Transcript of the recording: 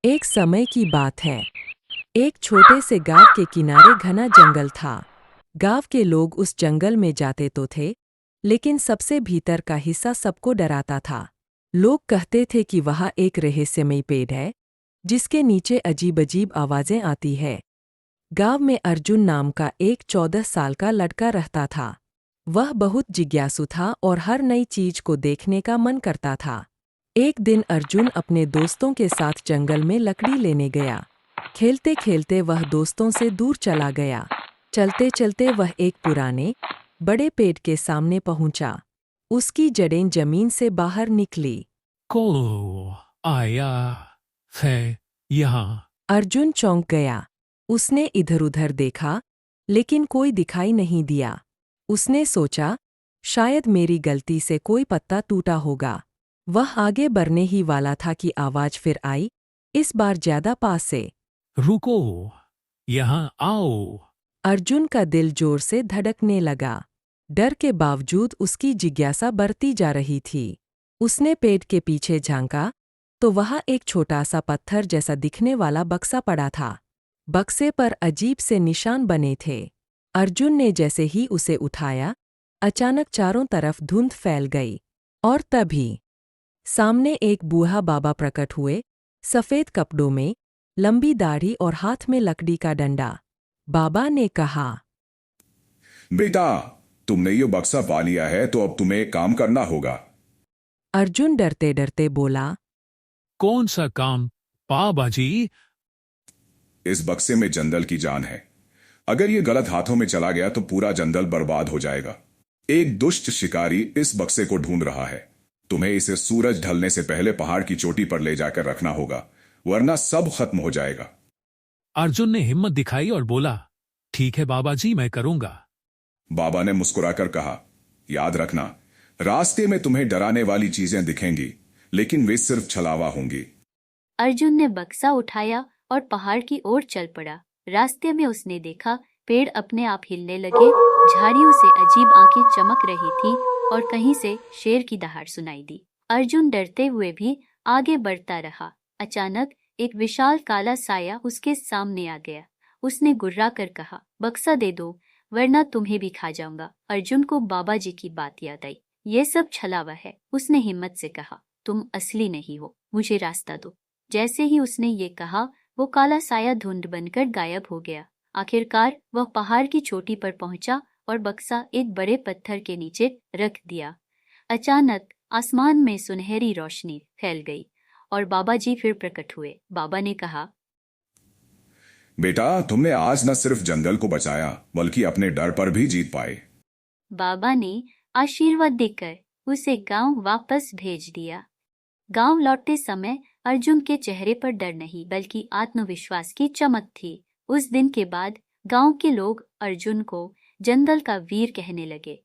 एक समय की बात है। एक छोटे से गांव के किनारे घना जंगल था। गांव के लोग उस जंगल में जाते तो थे, लेकिन सबसे भीतर का हिस्सा सबको डराता था। लोग कहते थे कि वहाँ एक रहस्यमयी पेड़ है, जिसके नीचे अजीब अजीब आवाजें आती है। गांव में अर्जुन नाम का एक 14 साल का लड़का रहता था। वह बहुत जिज्ञासु था और हर नई चीज को देखने का मन करता था। एक दिन अर्जुन अपने दोस्तों के साथ जंगल में लकड़ी लेने गया। खेलते खेलते वह दोस्तों से दूर चला गया। चलते चलते वह एक पुराने बड़े पेड़ के सामने पहुंचा। उसकी जड़ें जमीन से बाहर निकली। को आया है यहाँ। अर्जुन चौंक गया। उसने इधर-उधर देखा, लेकिन कोई दिखाई नहीं दिया। उसने सोचा, शायद मेरी गलती से कोई पत्ता टूटा होगा। वह आगे बढ़ने ही वाला था कि आवाज फिर आई, इस बार ज्यादा पास से। रुको, यहाँ आओ। अर्जुन का दिल जोर से धड़कने लगा। डर के बावजूद उसकी जिज्ञासा बढ़ती जा रही थी। उसने पेड़ के पीछे झांका, तो वहाँ एक छोटा सा पत्थर जैसा दिखने वाला बक्सा पड़ा था। बक्से पर अजीब से निशान बने थे। अर्जुन ने जैसे ही उसे उठाया, अचानक चारों तरफ धुंध फैल गई। और तभी सामने एक बूढ़ा बाबा प्रकट हुए, सफ़ेद कपड़ों में, लंबी दाढ़ी और हाथ में लकड़ी का डंडा। बाबा ने कहा, बेटा, तुमने ये बक्सा पा लिया है तो अब तुम्हें एक काम करना होगा। अर्जुन डरते डरते बोला, कौन सा काम बाबा जी? इस बक्से में जंगल की जान है। अगर ये गलत हाथों में चला गया तो पूरा जंगल बर्बाद हो जाएगा। एक दुष्ट शिकारी इस बक्से को ढूंढ रहा है। तुम्हें इसे सूरज ढलने से पहले पहाड़ की चोटी पर ले जाकर रखना होगा, वरना सब खत्म हो जाएगा। अर्जुन ने हिम्मत दिखाई और बोला, ठीक है बाबा जी, मैं करूंगा। बाबा ने मुस्कुराकर कहा, याद रखना, रास्ते में तुम्हें डराने वाली चीजें दिखेंगी, लेकिन वे सिर्फ छलावा होंगी। अर्जुन ने बक्सा उठाया और पहाड़ की ओर चल पड़ा। रास्ते में उसने देखा, पेड़ अपने आप हिलने लगे, झाड़ियों से अजीब आंखें चमक रही थीं और कहीं से शेर की दहाड़ सुनाई दी। अर्जुन डरते हुए भी आगे बढ़ता रहा। अचानक एक विशाल काला साया उसके सामने आ गया। उसने गुर्रा कर कहा, बक्सा दे दो, वरना तुम्हें भी खा जाऊंगा। अर्जुन को बाबा जी की बात याद आई। ये सब छलावा है। उसने हिम्मत से कहा, तुम असली नहीं हो, मुझे रास्ता दो। जैसे ही उसने ये कहा, वो काला साया धुंध बनकर गायब हो गया। आखिरकार वह पहाड़ की चोटी पर पहुंचा और बक्सा एक बड़े पत्थर के नीचे रख दिया। अचानक आसमान में सुनहरी रोशनी फैल गई और बाबा जी फिर प्रकट हुए। बाबा ने कहा, बेटा, तुमने आज न सिर्फ जंगल को बचाया, बल्कि अपने डर पर भी जीत पाए। बाबा ने आशीर्वाद देकर उसे गांव वापस भेज दिया। गांव लौटते समय अर्जुन के चेहरे पर डर नहीं बल्कि आत्मविश्वास की चमक थी। उस दिन के बाद गांव के लोग अर्जुन को जंगल का वीर कहने लगे।